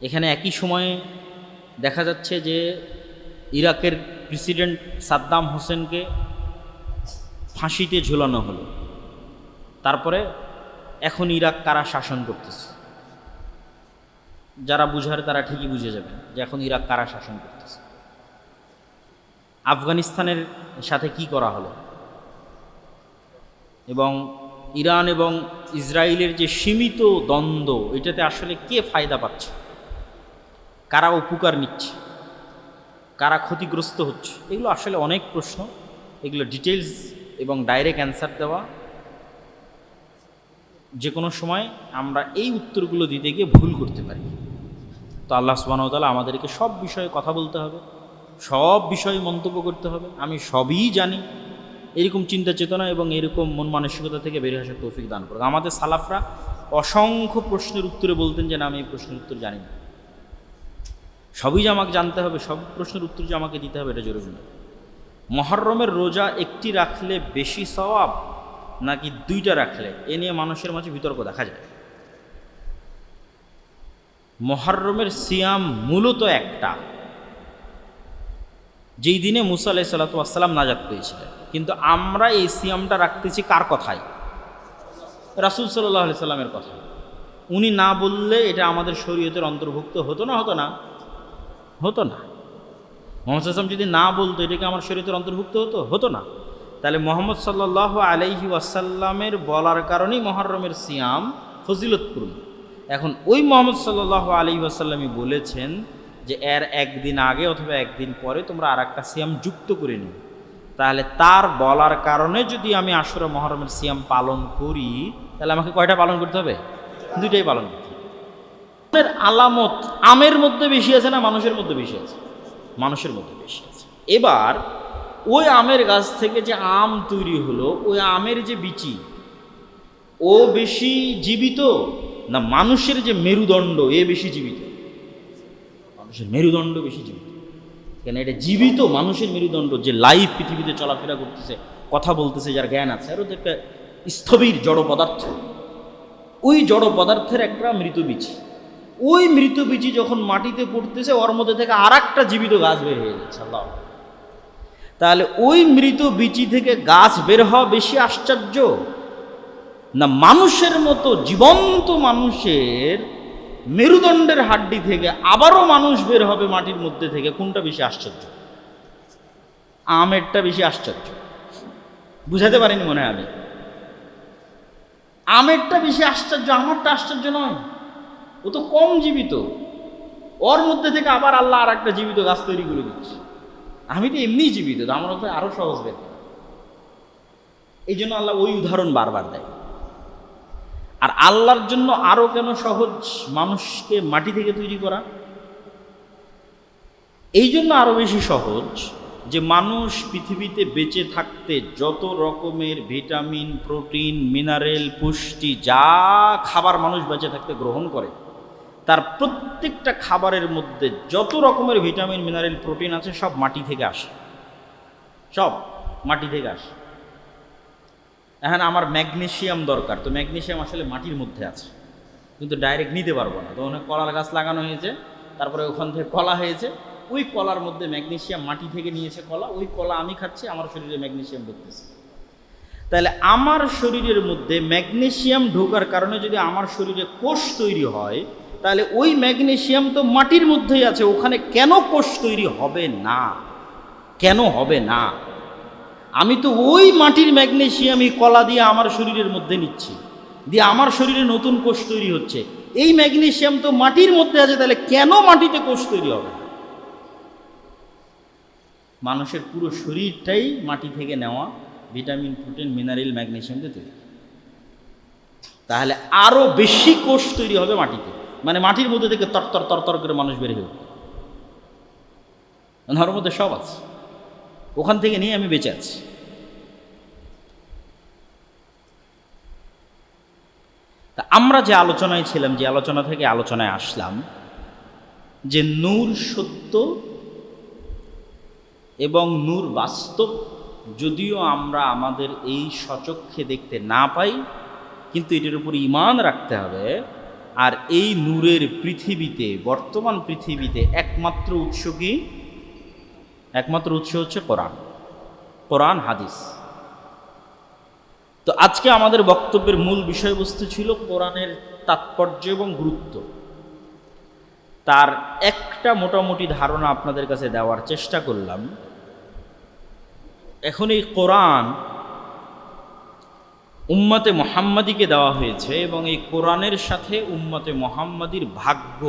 এখানে একই সময়ে দেখা যাচ্ছে যে ইরাকের প্রেসিডেন্ট সাদ্দাম হোসেনকে ফাঁসিতে ঝুলানো হলো। তারপরে এখন ইরাক কারা শাসন করতেছে, যারা বুঝার তারা ঠিকই বুঝে যাবেন যে এখন ইরাক কারা শাসন করতেছে। আফগানিস্তানের সাথে কি করা হলো, এবং ইরান এবং ইসরায়েলের যে সীমিত দ্বন্দ্ব, এটাতে আসলে কে ফায়দা পাচ্ছে, কারা উপকার নিচ্ছে, কারা ক্ষতিগ্রস্ত হচ্ছে, এগুলো আসলে অনেক প্রশ্ন। এগুলো ডিটেলস এবং ডাইরেক্ট অ্যান্সার দেওয়া যে কোনো সময় আমরা এই উত্তরগুলো দিতে গিয়ে ভুল করতে পারি। তো আল্লাহ সুবহানাহু ওয়া তাআলা আমাদেরকে সব বিষয়ে কথা বলতে হবে, সব বিষয়ে মন্তব্য করতে হবে। আমি সবই জানি এরকম চিন্তা চেতনা এবং এরকম মন মানসিকতা থেকে বেরিয়ে আসার তৌফিক দান করুক। আমাদের সালাফরা অসংখ্য প্রশ্নের উত্তরে বলতেন যে না, আমি এই প্রশ্নের উত্তর জানি না, সবই যে আমাকে জানতে হবে, সব প্রশ্নের উত্তর যে আমাকে দিতে হবে, এটা জরুরি না। মুহররমের রোজা একটি রাখলে বেশি সওয়াব নাকি দুইটা রাখলে, এ নিয়ে মানুষের মাঝে বিতর্ক দেখা যায়। মুহররমের সিয়াম মূলত একটা, যেই দিনে মুসা আলাইহিস সালাতু ওয়াস সালাম নাজাত পেয়েছিলেন, কিন্তু আমরা এই সিয়ামটা রাখতেছি কার কথায়? রাসূল সাল্লাল্লাহু আলাইহি সাল্লামের কথায়। উনি না বললে এটা আমাদের শরীয়তের অন্তর্ভুক্ত হতো না, হতো না, হতো না। মুহাম্মদ সাল্লাল্লাহু আলাইহি ওয়াসাল্লাম যদি না বলতো, এটাকে আমার শরীয়তের অন্তর্ভুক্ত হতো, হতো না। তাহলে মুহাম্মদ সাল্লাল্লাহু আলাইহি ওয়াসাল্লামের বলার কারণেই মুহররমের সিয়াম ফজিলতপূর্ণ। এখন ওই মুহাম্মদ সাল্লাল্লাহু আলাইহি ওয়াসাল্লামই বলেছেন যে এর একদিন আগে অথবা একদিন পরে তোমরা আর একটা সিয়াম যুক্ত করে নিও। তাহলে তার বলার কারণে যদি আমি আশুরা মুহররমের সিয়াম পালন করি, তাহলে আমাকে কয়টা পালন করতে হবে? দুইটাই পালন করতে হবে। আলামত আমের মধ্যে বেশি আছে না মানুষের মধ্যে বেশি আছে? মানুষের মধ্যে বেশি আছে। এবার ওই আমের গাছ থেকে যে আম তৈরি হলো, ওই আমের যে বিচি, ও বেশি জীবিত না মানুষের যে মেরুদণ্ড, এ বেশি জীবিত? মানুষের মেরুদণ্ড বেশি জীবিত। কেন? এটা জীবিত মানুষের মেরুদণ্ড, যে লাইভ পৃথিবীতে চলাফেরা করতেছে, কথা বলতেছে, যার জ্ঞান আছে, আরও তো একটা স্থবির জড় পদার্থ। ওই জড় পদার্থের একটা মৃত বীজ, ওই মৃত বীজ যখন মাটিতে পড়তেছে, ওর মধ্যে থেকে আর একটা জীবিত গাছ বের হয়ে যাচ্ছে। আল্লাহ! তাহলে ওই মৃত বীজ থেকে গাছ বের হওয়া বেশি আশ্চর্য না মানুষের মতো জীবন্ত মানুষের মেরুদণ্ডের হাড্ডি থেকে আবারও মানুষ বের হবে মাটির মধ্যে থেকে? কোনটা বেশি আশ্চর্য? আমেরটা বেশি আশ্চর্য। বুঝাতে পারিনি মনে হয় আমি। আমেরটা বেশি আশ্চর্য, আমারটা আশ্চর্য নয়। ও তো কম জীবিত, ওর মধ্যে থেকে আবার আল্লাহ আর একটা জীবিত গাছ তৈরি করে দিচ্ছে। আমি তো এমনিই জীবিত, আমার তো আরো সহজ বের। এই জন্য আল্লাহ ওই উদাহরণ বারবার দেয়। আর আল্লাহর জন্য আরো কেন সহজ মানুষকে মাটি থেকে তৈরি করা? এই জন্য আরো বেশি সহজ যে মানুষ পৃথিবীতে বেঁচে থাকতে যত রকমের ভিটামিন, প্রোটিন, মিনারেল, পুষ্টি, যা খাবার মানুষ বেঁচে থাকতে গ্রহণ করে, তার প্রত্যেকটা খাবারের মধ্যে যত রকমের ভিটামিন, মিনারেল, প্রোটিন আছে, সব মাটি থেকে আসে, সব মাটি থেকে আসে। এখন আমার ম্যাগনেসিয়াম দরকার, তো ম্যাগনেসিয়াম আসলে মাটির মধ্যে আছে, কিন্তু ডাইরেক্ট নিতে পারবো না। তো ওখানে কলার গাছ লাগানো হয়েছে, তারপরে ওখান থেকে কলা হয়েছে, ওই কলার মধ্যে ম্যাগনেসিয়াম মাটি থেকে নিয়েছে কলা, ওই কলা আমি খাচ্ছি, আমার শরীরে ম্যাগনেসিয়াম ঢুকতেছে। তাহলে আমার শরীরের মধ্যে ম্যাগনেসিয়াম ঢোকার কারণে যদি আমার শরীরে কোষ তৈরি হয়, তাহলে ওই ম্যাগনেসিয়াম তো মাটির মধ্যেই আছে, ওখানে কেন কোষ তৈরি হবে না? কেন হবে না? আমি তো ওই মাটির ম্যাগনেসিয়ামই কলা দিয়ে আমার শরীরের মধ্যে নিচ্ছি, দিয়ে আমার শরীরে নতুন কোষ তৈরি হচ্ছে। এই ম্যাগনেসিয়াম তো মাটির মধ্যে আছে, তাহলে কেন মাটিতে কোষ তৈরি হবে? মানুষের পুরো শরীরটাই মাটি থেকে নেওয়া ভিটামিন, প্রোটিন, মিনারেল, ম্যাগনেসিয়াম দিয়ে তৈরি। তাহলে আরো বেশি কোষ তৈরি হবে মাটিতে, মানে মাটির মধ্যে থেকে তরতর তরতর করে মানুষ বের হয়ে উঠবে। ওর মধ্যে সব আছে, ওখান থেকে নিয়ে আমি বেঁচে আছি। তা আমরা যে আলোচনায় ছিলাম, যে আলোচনা থেকে আলোচনায় আসলাম, যে নূর সত্য এবং নূর বাস্তব, যদিও আমরা আমাদের এই সচক্ষে দেখতে না পাই, কিন্তু এটার উপর ঈমান রাখতে হবে। আর এই নূরের পৃথিবীতে, বর্তমান পৃথিবীতে একমাত্র উৎস কি? একমাত্র উৎস হচ্ছে কোরআন, কোরআন হাদিস। তো আজকে আমাদের বক্তব্যের মূল বিষয়বস্তু ছিল কোরআনের তাৎপর্য এবং গুরুত্ব। তার একটা মোটামুটি ধারণা আপনাদের কাছে দেওয়ার চেষ্টা করলাম। এখন এই কোরআন উম্মতে মুহাম্মাদিকে দেওয়া হয়েছে এবং এই কোরআনের সাথে উম্মতে মুহাম্মাদির ভাগ্য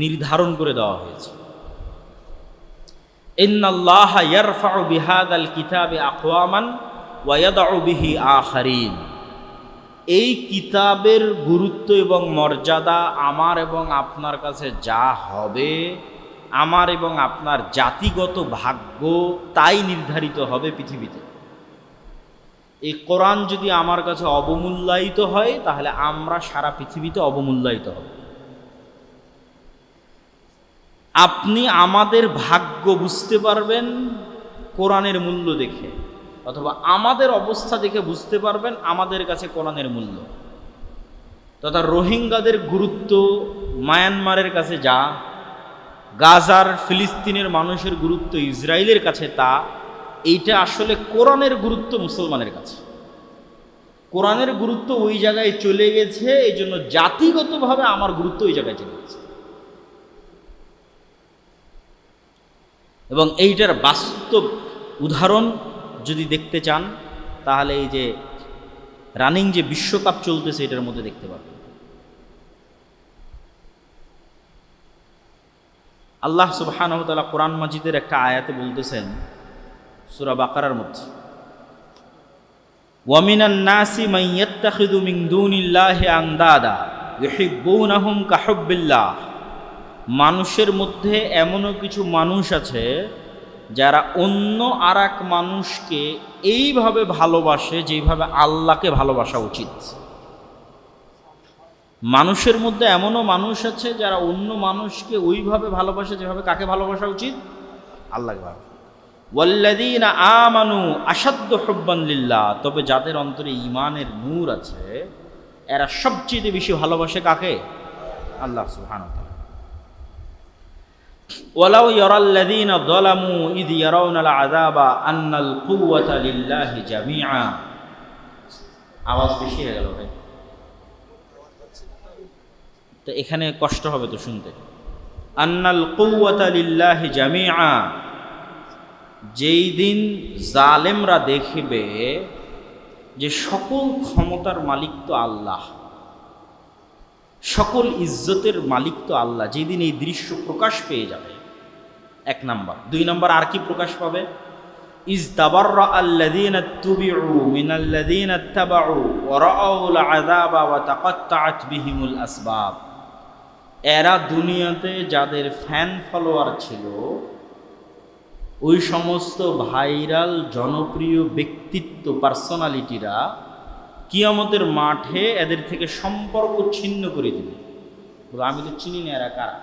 নির্ধারণ করে দেওয়া হয়েছে। ইন্নাল্লাহা ইয়ারফাউ বিহাদাল কিতাবি আকওয়ামান ওয়া ইয়াদউ বিহি আখারিন। এই কিতাবের গুরুত্ব এবং মর্যাদা আমার এবং আপনার কাছে যা হবে, আমার এবং আপনার জাতিগত ভাগ্য তাই নির্ধারিত হবে পৃথিবীতে। এই কোরআন যদি আমার কাছে অবমূল্যায়িত হয়, তাহলে আমরা সারা পৃথিবীতে অবমূল্যায়িত হব। আপনি আমাদের ভাগ্য বুঝতে পারবেন কোরআনের মূল্য দেখে, অথবা আমাদের অবস্থা দেখে বুঝতে পারবেন আমাদের কাছে কোরআনের মূল্য। তথা রোহিঙ্গাদের গুরুত্ব মায়ানমারের কাছে যা, গাজার ফিলিস্তিনের মানুষের গুরুত্ব ইসরায়েলের কাছে তা, এইটা আসলে কোরআনের গুরুত্ব মুসলমানের কাছে। কোরআনের গুরুত্ব ওই জায়গায় চলে গেছে, এই জন্য জাতিগতভাবে আমার গুরুত্ব ওই জায়গায় চলে গেছে। এবং এইটার বাস্তব উদাহরণ যদি দেখতে চান, তাহলে এই যে রানিং যে বিশ্বকাপ চলতেছে এটার মধ্যে দেখতে পাবেন। আল্লাহ সুবহানাহু ওয়া তাআলা কোরআন মাজিদের একটা আয়াতে বলতেছেন, সূরা বাকারার মধ্যে, ওয়া মিনান নাসি মান ইয়াত্তাখিযু মিন দুনিল্লাহি আনদাদা ইউহিব্বুনাহুম কাহুব্বিল্লাহ। মানুষের মধ্যে এমনও কিছু মানুষ আছে যারা অন্য আর এক মানুষকে এইভাবে ভালোবাসে যেইভাবে আল্লাহকে ভালোবাসা উচিত। মানুষের মধ্যে এমনও মানুষ আছে যারা অন্য মানুষকে ওইভাবে ভালোবাসে যেভাবে কাকে ভালোবাসা উচিত? আল্লাহকে ভালোবাসা। ওয়াল্লাযীনা আমানু আশাদ্দু হুব্বান লিল্লাহ। তবে যাদের অন্তরে ঈমানের নূর আছে, এরা সবচেয়ে বেশি ভালোবাসে কাকে? আল্লাহ সুবহানাহু ওয়া তাআলা। ওয়ালাউ ইয়ারাল্লাযীনা যালামু ইয ইয়ারাউনাল আযাবা আন্নাল কুওয়াতা লিল্লাহি জামিআ। আওয়াজ বেশি হয়ে গেল ভাই, তো এখানে কষ্ট হবে তো শুনতে। আন্নাল কুওয়াতা লিল্লাহি জামিআ। যেই দিন জালেমরা দেখবে যে সকল ক্ষমতার মালিক তো আল্লাহ, সকল ইজ্জতের মালিক তো আল্লাহ, যেদিন এই দৃশ্য প্রকাশ পেয়ে যাবে, এক নাম্বার। দুই নাম্বার আর কি প্রকাশ পাবে? ইজ তাবাররা আল্লাযীনা তুবিউ মিনাল্লাযীনা ইত্তাবাউ ওয়া রাআউল আযাবা ওয়া তাকাত্তাআত বিহিমুল আসবাব। এরা দুনিয়াতে যাদের ফ্যান ফলোয়ার ছিল, ওই সমস্ত ভাইরাল জনপ্রিয় ব্যক্তিত্ব পার্সোনালিটিরা কিয়ামতের মাঠে এদের থেকে সম্পর্ক ছিন্ন করে দিবে। আমি তো চিনি না এরা কারা,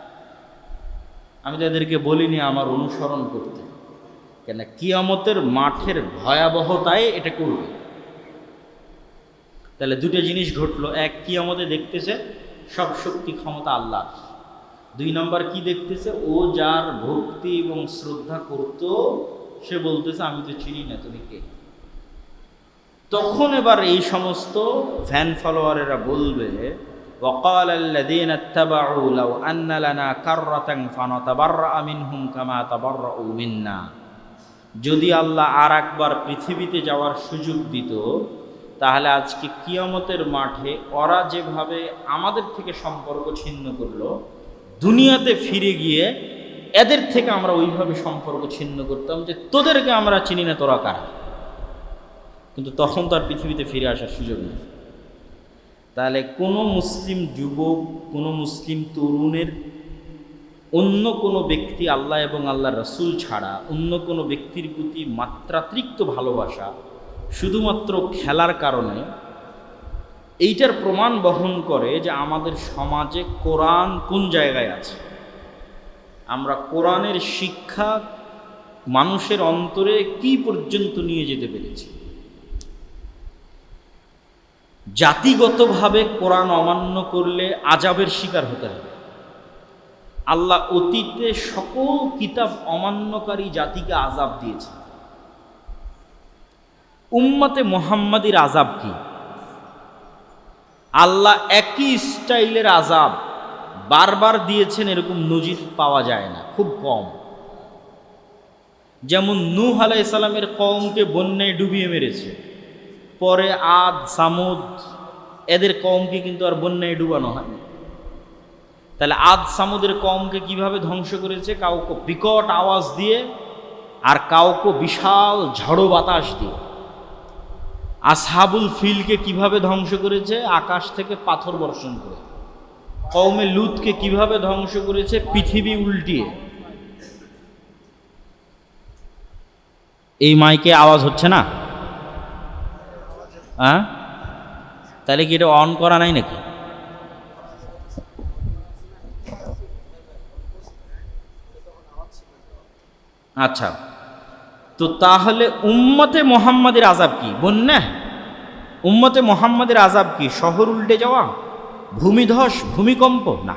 আমি তো এদেরকে বলিনি আমার অনুসরণ করতে, কেন কিয়ামতের মাঠের ভয়াবহতায় এটা করবে। তাহলে দুটো জিনিস ঘটলো, এক, কিয়ামতে দেখতেছে সব শক্তি ক্ষমতা আল্লাহ। দুই নম্বর কি দেখতেছে? ও যার ভক্তি এবং শ্রদ্ধা করত, সে বলতেছে আমি তো চিনি না, তুমি কে? তখন এবার এই সমস্ত ফ্যান ফলোয়ারেরা বলবে, ওয়াকাল আল্লাযীনা ইত্তাবাউ লাউ আন্না লানা কাররাতান ফানাতাবাররা মিনহুম কামা তাবাররাউ মিন্না। যদি আল্লাহ আর একবার পৃথিবীতে যাওয়ার সুযোগ দিত, তাহলে আজকে কিয়ামতের মাঠে ওরা যেভাবে আমাদের থেকে সম্পর্ক ছিন্ন করলো, দুনিয়াতে ফিরে গিয়ে এদের থেকে আমরা ওইভাবে সম্পর্ক ছিন্ন করতাম যে তোদেরকে আমরা চিনি না, তোরা কারা। কিন্তু তখন তো আর পৃথিবীতে ফিরে আসার সুযোগ নেই। তাহলে কোনো মুসলিম যুবক, কোনো মুসলিম তরুণের অন্য কোনো ব্যক্তি আল্লাহ এবং আল্লাহ রসুল ছাড়া অন্য কোনো ব্যক্তির প্রতি মাত্রাতিরিক্ত ভালোবাসা শুধুমাত্র খেলার কারণে, এইটার প্রমাণ বহন করে যে আমাদের সমাজে কোরআন কোন জায়গায় আছে। আমরা কোরআনের শিক্ষা মানুষের অন্তরে কি পর্যন্ত নিয়ে যেতে পেরেছি। জাতিগতভাবে কোরআন অমান্য করলে আযাবের শিকার হতে হবে। আল্লাহ অতীতে সকল কিতাব অমান্যকারী জাতিকে আযাব দিয়েছে। উম্মতে মুহাম্মাদির আযাব কি? আল্লাহ একই স্টাইলের আযাব বারবার দিয়েছেন এরকম নজির পাওয়া যায় না, খুব কম। যেমন নূহ আলাইহিস সালামের কওমকে বন্যায় ডুবিয়ে মেরেছে, পরে আদ সামুদ এদের কওমকে কিন্তু আর বন্যায় ডুবানো হয়নি। তাহলে আদ সামুদের কওমকে কিভাবে ধ্বংস করেছে? কাউকে বিকট আওয়াজ দিয়ে আর কাউকে বিশাল ঝড়ো বাতাস দিয়ে। আসহাবুল ফিলকে কিভাবে ধ্বংস করেছে? আকাশ থেকে পাথর বর্ষণ করে। কওমে লুতকে কিভাবে ধ্বংস করেছে? পৃথিবী উল্টিয়ে। এই মাইকে আওয়াজ হচ্ছে না? হ্যাঁ, তাহলে কি এটা অন করা নাই নাকি? আচ্ছা, তো তাহলে উম্মতে মুহাম্মাদের আযাব কি? বন্যা? উম্মতে মুহাম্মাদের আযাব কি? শহর উল্টে যাওয়া, ভূমিধস, ভূমিকম্প? না,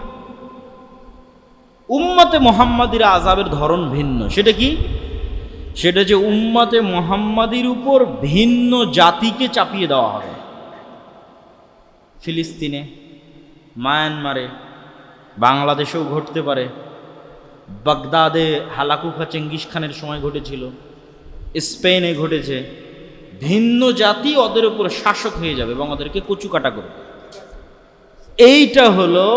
উম্মতে মুহাম্মাদির আযাবের ধরন ভিন্ন। সেটা কি? সেটা যে উম্মতে মুহাম্মাদির উপর ভিন্ন জাতিকে চাপিয়ে দেওয়া হবে। ফিলিস্তিনে, মায়ানমারে, বাংলাদেশেও ঘটতে পারে, বাগদাদে হালাকুখা চেঙ্গিস খানের সময় ঘটেছিল, স্পেনে ঘটেছে। ভিন্ন জাতি ওদের উপর শাসক হয়ে যাবে এবং ওদেরকে কচুকাটা করবে। এইটা হলো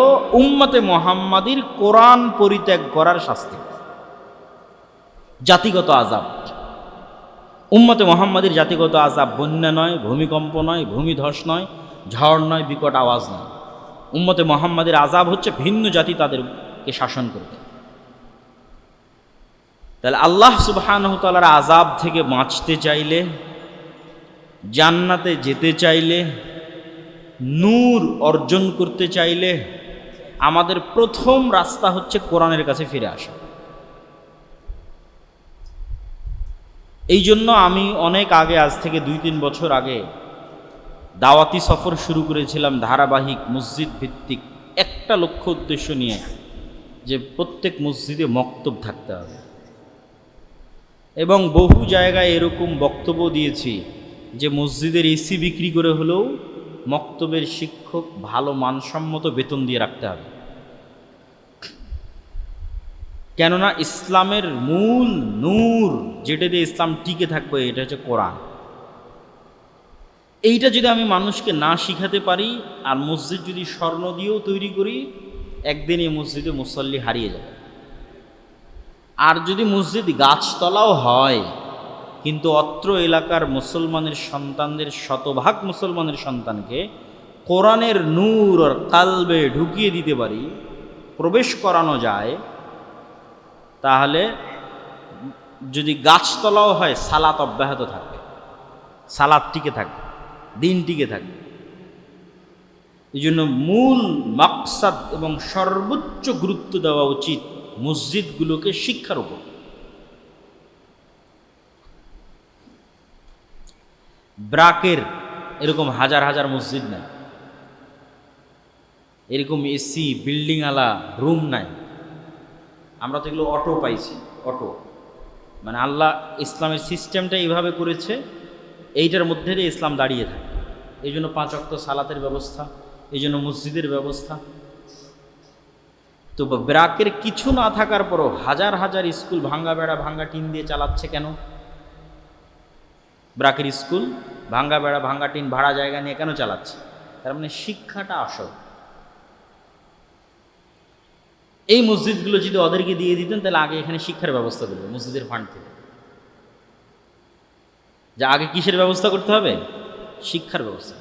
উম্মতে মুহাম্মাদির কোরআন পরিত্যাগ করার শাস্তি, জাতিগত আযাব। উম্মতে মুহাম্মাদির জাতিগত আযাব বন্যা নয়, ভূমিকম্প নয়, ভূমিধস নয়, ঝড় নয়, বিকট আওয়াজ নয়। উম্মতে মুহাম্মাদির আযাব হচ্ছে ভিন্ন জাতি তাদেরকে শাসন করবে। তাহলে আল্লাহ সুবহানাহু ওয়া তাআলার আযাব থেকে বাঁচতে চাইলে, জান্নাতে যেতে চাইলে, নূর অর্জন করতে চাইলে আমাদের প্রথম রাস্তা হচ্ছে কোরআনের কাছে ফিরে আসা। এই জন্য আমি অনেক আগে, আজ থেকে 2-3 বছর আগে দাওয়াতি সফর শুরু করেছিলাম, ধারাবাহিক মসজিদ ভিত্তিক, একটা লক্ষ্য উদ্দেশ্য নিয়ে যে প্রত্যেক মসজিদে মক্তব থাকতে হবে। এবং বহু জায়গায় এরকম বক্তব্য দিয়েছি যে মসজিদের এসি বিক্রি করে হলেও মক্তবের শিক্ষক ভালো মানসম্মত বেতন দিয়ে রাখতে হবে। কেননা ইসলামের মূল নূর যেটা দিয়ে ইসলাম টিকে থাকবে, এটা হচ্ছে কোরআন। এইটা যদি আমি মানুষকে না শিখাতে পারি, আর মসজিদ যদি স্বর্ণ দিয়েও তৈরি করি, একদিন এই মসজিদে মুসল্লি হারিয়ে যাবে। আর যদি মসজিদ গাছতলাও হয়, কিন্তু অত্র এলাকার মুসলমানের সন্তানদের, শতভাগ মুসলমানের সন্তানকে কোরআনের নূর আর কালবে ঢুকিয়ে দিতে পারি, প্রবেশ করানো যায়, তাহলে যদি গাছতলাও হয় সালাত অব্যাহত থাকবে, সালাত টিকে থাকবে, দিন টিকে থাকবে। এই জন্য মূল মাকসাদ এবং সর্বোচ্চ গুরুত্ব দেওয়া উচিত মসজিদগুলোকে শিক্ষার উপর। ব্রাকের এরকম হাজার হাজার মসজিদ নাই, এরকম এসি বিল্ডিংওয়ালা রুম নাই। আমরা তো এগুলো অটো পাইছি, অটো মানে আল্লাহ ইসলামের সিস্টেমটা এইভাবে করেছে, এইটার মধ্যে দিয়ে ইসলাম দাঁড়িয়ে থাকে। এই জন্য 5 ওয়াক্ত সালাতের ব্যবস্থা, এই জন্য মসজিদের ব্যবস্থা। তো ব্রাকের কিছু না থাকার পরও হাজার হাজার স্কুল ভাঙ্গা বেড়া, ভাঙ্গা টিন দিয়ে চালাচ্ছে কেন? ব্রাকের স্কুল ভাঙ্গা বেড়া, ভাঙ্গা টিন, ভাড়া জায়গা নিয়ে কেন চালাচ্ছে? তার মানে শিক্ষাটা আসল। এই মসজিদগুলো যদি ওদেরকে দিয়ে দিতেন, তাহলে আগে এখানে শিক্ষার ব্যবস্থা করবে মসজিদের ফান্ড থেকে। যা আগে কিসের ব্যবস্থা করতে হবে? শিক্ষার ব্যবস্থা,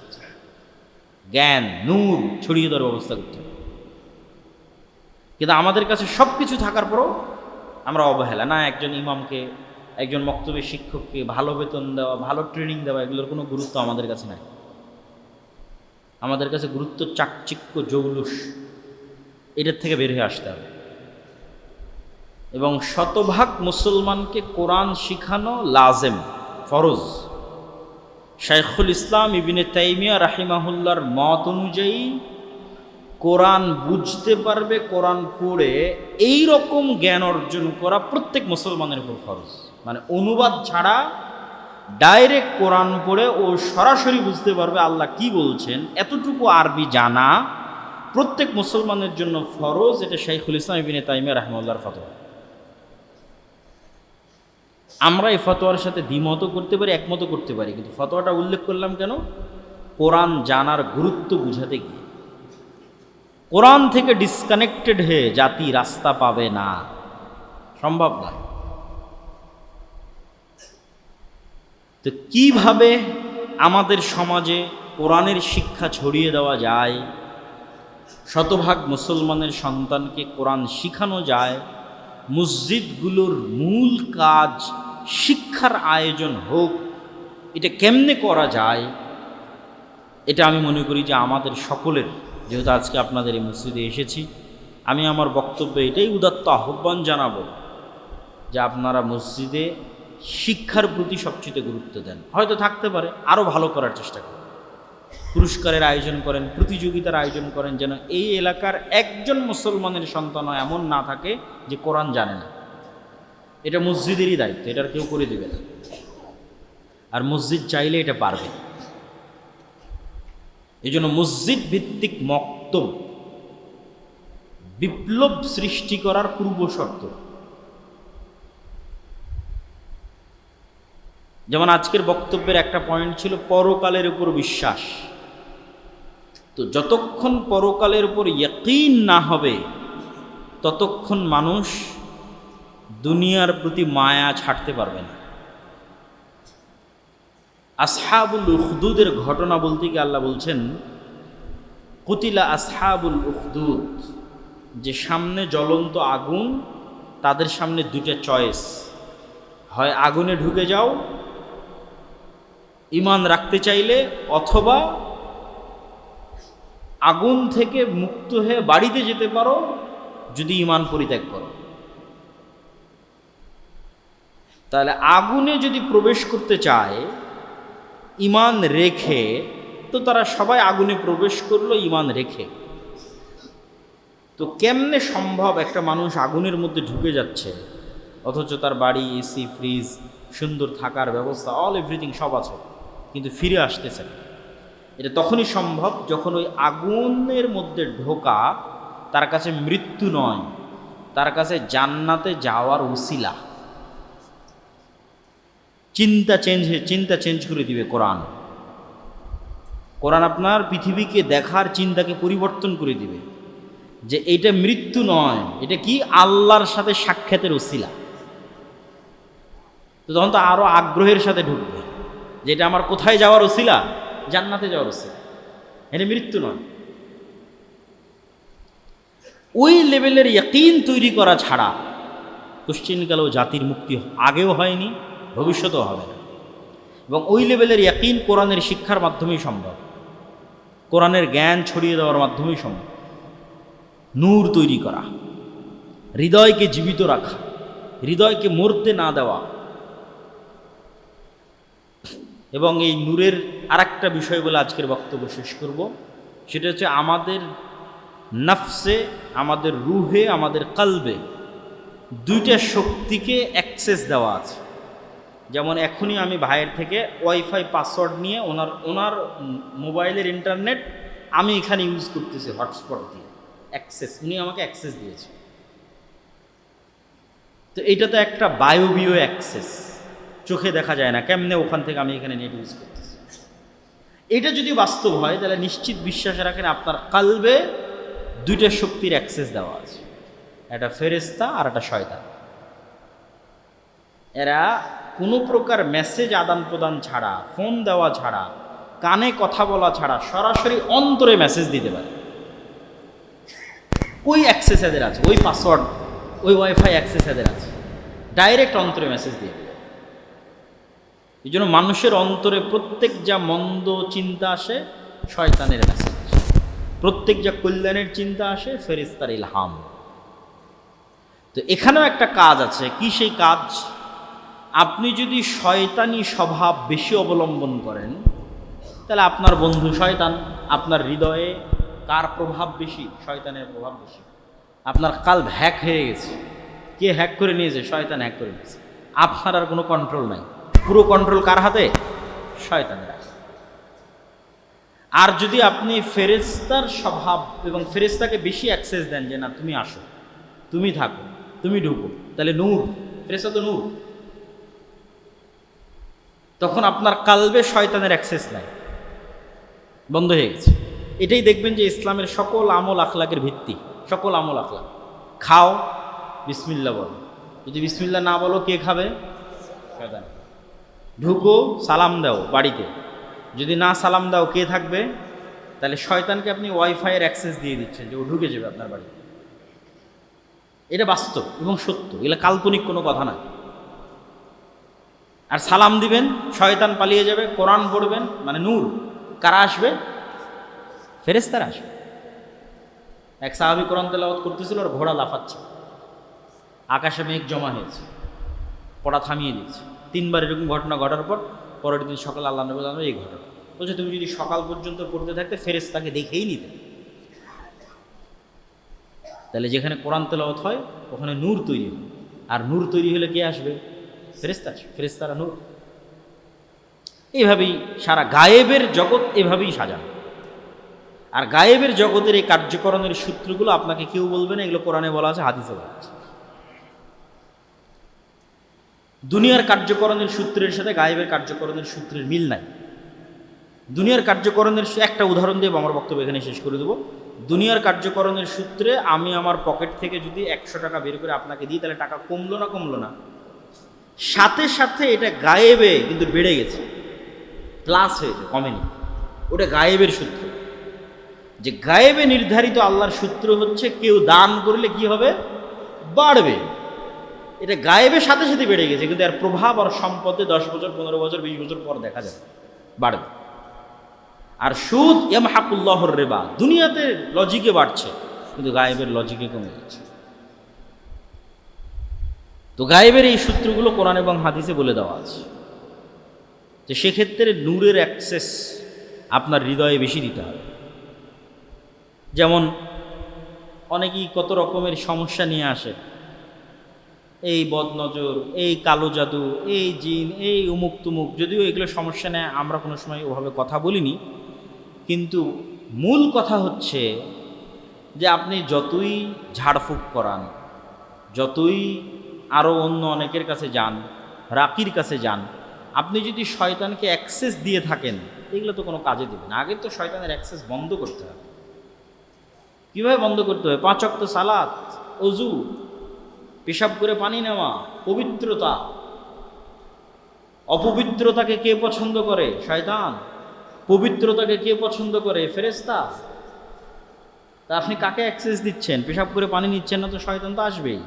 জ্ঞান নূর ছড়িয়ে দেওয়ার ব্যবস্থা করতে হবে। কিন্তু আমাদের কাছে সব কিছু থাকার পরও আমরা অবহেলা। না, একজন ইমামকে, একজন মক্তবের শিক্ষককে ভালো বেতন দেওয়া, ভালো ট্রেনিং দেওয়া, এগুলোর কোনো গুরুত্ব আমাদের কাছে নাই। আমাদের কাছে গুরুত্ব চাকচিক্য, জৌলুস, এটার থেকে বের হয়ে আসতে হবে। এবং শতভাগ মুসলমানকে কোরআন শিখানো লাজেম, ফরজ। শাইখুল ইসলাম ইবনে তাইমিয়া রাহিমাহুল্লাহর মত অনুযায়ী কোরআন বুঝতে পারবে, কোরআন পড়ে এই রকম জ্ঞান অর্জন করা প্রত্যেক মুসলমানের উপর ফরজ। মানে অনুবাদ ছাড়া ডাইরেক্ট কোরআন পড়ে ও সরাসরি বুঝতে পারবে আল্লাহ কি বলছেন, এতটুকু আরবি জানা প্রত্যেক মুসলমানের জন্য ফরজ। এটা শাইখুল ইসলাম ইবনে তাইমিয়া রাহিমাহুল্লাহর ফতোয়া। আমরা এই ফতোয়ার সাথে দ্বিমতও করতে পারি, একমতও করতে পারি, কিন্তু ফতোয়াটা উল্লেখ করলাম কেন? কোরআন জানার গুরুত্ব বুঝাতে গিয়ে। কোরআন থেকে ডিসকানেক্টেড হয়ে জাতি রাস্তা পাবে না, সম্ভব নয়। তো কিভাবে আমাদের সমাজে কোরআনের শিক্ষা ছড়িয়ে দেওয়া যায়, শতভাগ মুসলমানের সন্তানকে কোরআন শিখানো যায়, মসজিদগুলোর মূল কাজ শিক্ষার আয়োজন হোক, এটা কেমনে করা যায়, এটা আমি মনে করি যে আমাদের সকলের, যেহেতু আজকে আপনাদের এই মসজিদে এসেছি, আমি আমার বক্তব্যে এটাই উদাত্ত আহ্বান জানাবো যে আপনারা মসজিদে শিক্ষার প্রতি সবচেয়ে গুরুত্ব দেন। হয়তো থাকতে পারে আরও ভালো করার চেষ্টা করেন, পুরস্কারের আয়োজন করেন, প্রতিযোগিতার আয়োজন করেন, যেন এই এলাকার একজন মুসলমানের সন্তানও এমন না থাকে যে কোরআন জানে না। এটা মসজিদেরই দায়িত্ব, এটার কেউ করে দেবে না। আর মসজিদ চাইলে এটা পারবে। এই জন্য মসজিদ ভিত্তিক মক্তব বিপ্লব সৃষ্টি করার পূর্ব শর্ত। যেমন আজকের বক্তব্যের একটা পয়েন্ট ছিল পরকালের উপর বিশ্বাস। তো যতক্ষণ পরকালের উপর ইয়াকিন না হবে ততক্ষণ মানুষ দুনিয়ার প্রতি মায়া ছাড়তে পারবে না। আসহাবুল উখদুদের ঘটনা বলতে গিয়ে আল্লাহ বলছেন, কুতিলা আসহাবুল উখদুদ, যে সামনে জ্বলন্ত আগুন, তাদের সামনে দুটো চয়েস, হয় আগুনে ঢুকে যাও ঈমান রাখতে চাইলে, অথবা আগুন থেকে মুক্ত হয়ে বাড়িতে যেতে পারো যদি ঈমান পরিত্যাগ করো। তাহলে আগুনে যদি প্রবেশ করতে চায় ঈমান রেখে, তো তারা সবাই আগুনে প্রবেশ করলো ঈমান রেখে। তো কেমনে সম্ভব একটা মানুষ আগুনের মধ্যে ঢুকে যাচ্ছে অথচ তার বাড়ি, এসি, ফ্রিজ, সুন্দর থাকার ব্যবস্থা, অল এভরিথিং সব আছে, কিন্তু ফিরে আসতেছে? এটা তখনই সম্ভব যখন ওই আগুনের মধ্যে ঢোকা তার কাছে মৃত্যু নয়, তার কাছে জান্নাতে যাওয়ার উসিলা। চিন্তা চেঞ্জ করে দিবে কোরআন। কোরআন আপনার পৃথিবীকে দেখার চিন্তাকে পরিবর্তন করে দিবে, যে এটা মৃত্যু নয়, এটা কি আল্লাহর সাথে সাক্ষাতের উসিলা। তো তখন তো আরো আগ্রহের সাথে ঢুকবে, যে এটা আমার কোথায় যাওয়ার উসিলা? জান্নাতে যাওয়ার উসিলা, এটা মৃত্যু নয়। ওই লেভেলের ইয়াকিন তৈরি করা ছাড়া কোশ্চিনকালেও জাতির মুক্তি আগেও হয়নি, ভবিষ্যতেও হবে না। এবং ওই লেভেলের ইয়াকিন কোরআনের শিক্ষার মাধ্যমেই সম্ভব, কোরআনের জ্ঞান ছড়িয়ে দেওয়ার মাধ্যমেই সম্ভব। নূর তৈরি করা, হৃদয়কে জীবিত রাখা, হৃদয়কে মরতে না দেওয়া। এবং এই নূরের আরেকটা বিষয় বলে আজকের বক্তব্য শেষ করব, সেটা হচ্ছে আমাদের নফসে, আমাদের রুহে, আমাদের কলবে দুইটা শক্তিকে অ্যাক্সেস দেওয়া আছে। যেমন এখনই আমি ভাইয়ের থেকে ওয়াইফাই পাসওয়ার্ড নিয়ে ওনার মোবাইলের ইন্টারনেট আমি এখানে ইউজ করতেছি হটস্পট দিয়ে, অ্যাক্সেস, উনি আমাকে অ্যাক্সেস দিয়েছে। তো এইটা তো একটা বায়বীয় অ্যাক্সেস, চোখে দেখা যায় না, কেমনে ওখান থেকে আমি এখানে নেট ইউজ করতেছি। এটা যদি বাস্তব হয় তাহলে নিশ্চিত বিশ্বাস রাখেন আপনার কলবে দুইটা শক্তির অ্যাক্সেস দেওয়া আছে, একটা ফেরেশতা আর একটা শয়তান। এরা কোনো প্রকার মেসেজ আদান প্রদান ছাড়া, ফোন দেওয়া ছাড়া, কানে কথা বলা ছাড়া সরাসরি অন্তরে মেসেজ দিতে পারে। ওই অ্যাক্সেস এদের আছে, ওই পাসওয়ার্ড, ওই ওয়াইফাই অ্যাক্সেস এদের আছে, ডাইরেক্ট অন্তরে মেসেজ দিয়ে দেবে। এই জন্য মানুষের অন্তরে প্রত্যেক যা মন্দ চিন্তা আসে শয়তানের মেসেজ, প্রত্যেক যা কল্যাণের চিন্তা আসে ফেরেশতার ইলহাম। তো এখানেও একটা কাজ আছে, কি সেই কাজ? আপনি যদি শয়তানি স্বভাব বেশি অবলম্বন করেন, তাহলে আপনার বন্ধু শয়তান। আপনার হৃদয়ে কার প্রভাব বেশি? শয়তানের প্রভাব বেশি। আপনার কাল্ব হ্যাক হয়ে গেছে। কে হ্যাক করে নিয়েছে? শয়তান হ্যাক করে নিয়েছে। আপনার আর কোনো কন্ট্রোল নাই। পুরো কন্ট্রোল কার হাতে? শয়তানের হাতে। আর যদি আপনি ফেরেশতার স্বভাব এবং ফেরেশতাকে বেশি অ্যাক্সেস দেন, যে না তুমি আসো, তুমি থাকো, তুমি ঢুকো, তাহলে নূর, ফেরেশতা তো নূর, তখন আপনার কালবে শয়তানের অ্যাক্সেস নাই, বন্ধ হয়ে গেছে। এটাই দেখবেন যে ইসলামের সকল আমল আখলাকের ভিত্তি। সকল আমল আখলাক, খাও বিসমিল্লাহ বলো, যদি বিসমিল্লাহ না বলো কে খাবে? শয়তান। ঢুকো সালাম দাও বাড়িতে, যদি না সালাম দাও কে থাকবে? তাহলে শয়তানকে আপনি ওয়াইফাইয়ের অ্যাক্সেস দিয়ে দিচ্ছেন যে ও ঢুকে যাবে আপনার বাড়িতে। এটা বাস্তব এবং সত্য, এগুলো কাল্পনিক কোনো কথা না। আর সালাম দিবেন, শয়তান পালিয়ে যাবে। কোরআন পড়বেন, মানে নূর, কারা আসবে? ফেরেশতারা আসবে। এক সাহাবী কোরআন তেলাওয়াত করতেছিল আর ঘোড়া লাফাচ্ছে, আকাশে মেঘ জমা হয়েছে, পড়া থামিয়ে দিয়েছে। 3 বার এরকম ঘটনা ঘটার পর পরের দিন সকালে আল্লাহ নবী জানালেন এই ঘটনা। বলছে তুমি যদি সকাল পর্যন্ত পড়তে থাকতে ফেরেশতাকে দেখেই নিতে। তাহলে যেখানে কোরআন তেলাওয়াত হয় ওখানে নূর তৈরি হয়, আর নূর তৈরি হলে কে আসবে? ফেরেশতা আসবে। ফেরেশতারা নূর। এইভাবেই সারা গায়েবের জগৎ এভাবেই সাজানো। আর গায়েবের জগতের এই কার্যকরণের সূত্রগুলো আপনাকে কেউ বলবে না, এগুলো কোরআনে বলা আছে, হাদিসে বলা আছে। দুনিয়ার কার্যকরণের সূত্রের সাথে গায়েবের কার্যকরণের সূত্রের মিল নাই। দুনিয়ার কার্যকরণের একটা উদাহরণ দিয়ে আমার বক্তব্য এখানে শেষ করে দেবো। দুনিয়ার কার্যকরণের সূত্রে আমি আমার পকেট থেকে যদি 100 টাকা বের করে আপনাকে দিই, তাহলে টাকা কমলো না? কমলো না? সাথে সাথে এটা গায়েবে কিন্তু বেড়ে গেছে, প্লাস হয়েছে, কমেনি। ওটা গায়েবের সূত্র। যে গায়েবে নির্ধারিত আল্লাহর সূত্র হচ্ছে কেউ দান করলে কি হবে? বাড়বে। এটা গায়েবের সাথে সাথে বেড়ে গেছে, কিন্তু এর প্রভাব আর সম্পদে 10 বছর, 15 বছর, 20 বছর পর দেখা যাবে, বাড়বে। আর সুদ ইয়ামহাকুল্লাহুর রিবা, দুনিয়াতে লজিকে বাড়ছে কিন্তু গায়েবের লজিকে কমে যাচ্ছে। তো গায়েবের এই সূত্রগুলো কোরআন এবং হাদিসে বলে দেওয়া আছে। তো সেক্ষেত্রে নূরের অ্যাক্সেস আপনার হৃদয়ে বেশি দিতে হবে। যেমন অনেকেই কত রকমের সমস্যা নিয়ে আসে, এই বদনজর, এই কালো জাদু, এই জিন, এই উমুক তুমুক। যদিও এগুলো সমস্যা নেয়, আমরা কোনো সময় ওভাবে কথা বলিনি, কিন্তু মূল কথা হচ্ছে যে আপনি যতই ঝাড়ফুঁক করান, যতই আরও অন্য অনেকের কাছে যান, রাকির কাছে যান, আপনি যদি শয়তানকে অ্যাক্সেস দিয়ে থাকেন, এগুলো তো কোনো কাজে দেবে না। আগে তো শয়তানের অ্যাক্সেস বন্ধ করতে হবে। কীভাবে বন্ধ করতে হবে? 5 ওয়াক্ত সালাত, অজু, পেশাব করে পানি নেওয়া, পবিত্রতা। অপবিত্রতাকে কে পছন্দ করে? শয়তান। পবিত্রতাকে কে পছন্দ করে? ফেরেশতা। তা আপনি কাকে অ্যাক্সেস দিচ্ছেন? পেশাব করে পানি নিচ্ছেন না তো শয়তান তো আসবেই।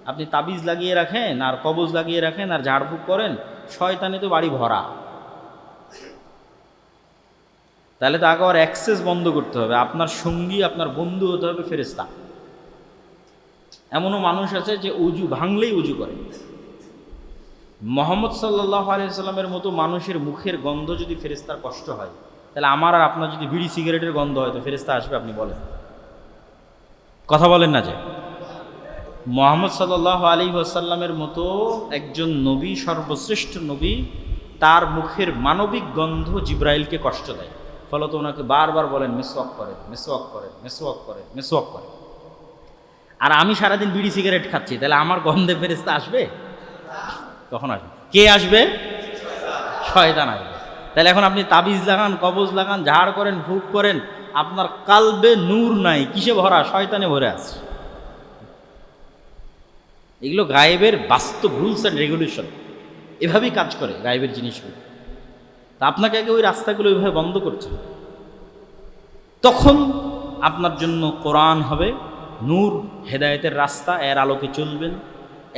আপনি তাবিজ লাগিয়ে রাখেন আর কবজ লাগিয়ে রাখেন আর ঝাড়ফুঁক করেন, শয়তানে তো বাড়ি ভরা। তাহলে তো আগে আর অ্যাক্সেস বন্ধ করতে হবে। আপনার সঙ্গী, আপনার বন্ধু হতে হবে ফেরেশতা। এমনও মানুষ আছে যে উজু ভাঙলেই উজু করে। মুহাম্মদ সাল্লাল্লাহু আলাইহি সাল্লামের মতো মানুষের মুখের গন্ধ যদি ফেরেশতার কষ্ট হয়, তাহলে আমার আর আপনার যদি বিড়ি সিগারেটের গন্ধ হয় তো ফেরেশতা আসবে? আপনি বলেন, কথা বলেন না? যে মুহাম্মদ সাল্লাল্লাহু আলাইহি ওয়াসাল্লামের মতো একজন নবী, সর্বশ্রেষ্ঠ নবী, তার মুখের মানবিক গন্ধ জিব্রাইলকে কষ্ট দেয়, ফলত ওনাকে বারবার বলেন মিসওয়াক করেন, মিসওয়াক করেন, মিসওয়াক করেন, মিসওয়াক করেন। আর আমি সারাদিন বিড়ি সিগারেট খাচ্ছি, তাহলে আমার গন্ধে ফেরেশতা আসবে? কখন আসবে? কে আসবে? শয়তান আসবে। তাহলে এখন আপনি তাবিজ লাগান, কবজ লাগান, ঝাড় করেন, ফুঁক করেন, আপনার কালবে নূর নাই। কিসে ভরা? শয়তানে ভরে আছে। এগুলো গায়েবের বাস্তব রুলস অ্যান্ড রেগুলেশন। এভাবেই কাজ করে গায়েবের জিনিসগুলো। তা আপনাকে আগে ওই রাস্তাগুলো ওইভাবে বন্ধ করছে, তখন আপনার জন্য কোরআন হবে নূর, হেদায়েতের রাস্তা। এর আলোকে চলবেন,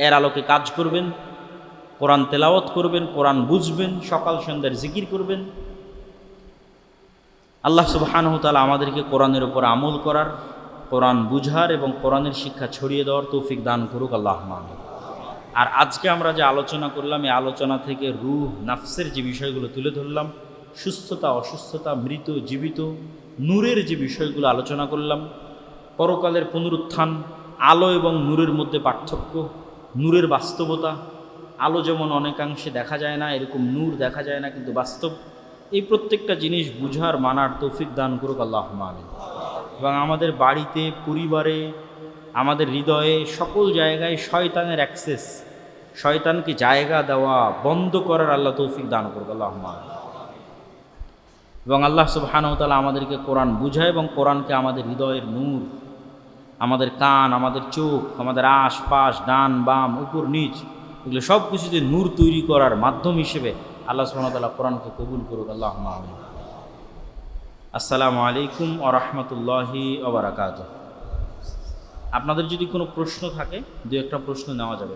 এর আলোকে কাজ করবেন, কোরআন তেলাওয়াত করবেন, কোরআন বুঝবেন, সকাল সন্ধ্যার জিকির করবেন। আল্লাহ সুবহানাহু ওয়া তাআলা আমাদেরকে কোরআনের উপর আমল করার, কোরআন বুঝার এবং কোরআনের শিক্ষা ছড়িয়ে দেওয়ার তৌফিক দান করুক। আল্লাহুম্মা আমিন। আর আজকে আমরা যে আলোচনা করলাম এই আলোচনা থেকে রূহ নাফসের যে বিষয়গুলো তুলে ধরলাম, সুস্থতা অসুস্থতা, মৃত জীবিত, নূরের যে বিষয়গুলো আলোচনা করলাম, পরকালের পুনরুত্থান, আলো এবং নূরের মধ্যে পার্থক্য, নূরের বাস্তবতা, আলো যেমন অনেকাংশে দেখা যায় না, এরকম নূর দেখা যায় না কিন্তু বাস্তব, এই প্রত্যেকটা জিনিস বুঝার মানার তৌফিক দান করুক আল্লাহুম্মা আমিন। এবং আমাদের বাড়িতে, পরিবারে, আমাদের হৃদয়ে, সকল জায়গায় শয়তানের অ্যাক্সেস, শয়তানকে জায়গা দেওয়া বন্ধ করার আল্লাহ তৌফিক দান করুক আল্লাহুম্মা আমিন। এবং আল্লাহ সুবহানাহু ওয়া তাআলা আমাদেরকে কোরআন বুঝায় এবং কোরআনকে আমাদের হৃদয়ের নূর, আমাদের কান, আমাদের চোখ, আমাদের আশপাশ, ডান বাম, উপর নিচ, এগুলো সব কিছুতে নূর তৈরি করার মাধ্যম হিসেবে আল্লাহ সুবহানাহু ওয়া তাআলা কোরআনকে কবুল করুক আল্লাহুম্মা আমিন। আসসালামু আলাইকুম ওয়া রাহমাতুল্লাহি ওয়া বারাকাতুহু। আপনাদের যদি কোনো প্রশ্ন থাকে, দু একটা প্রশ্ন নেওয়া যাবে।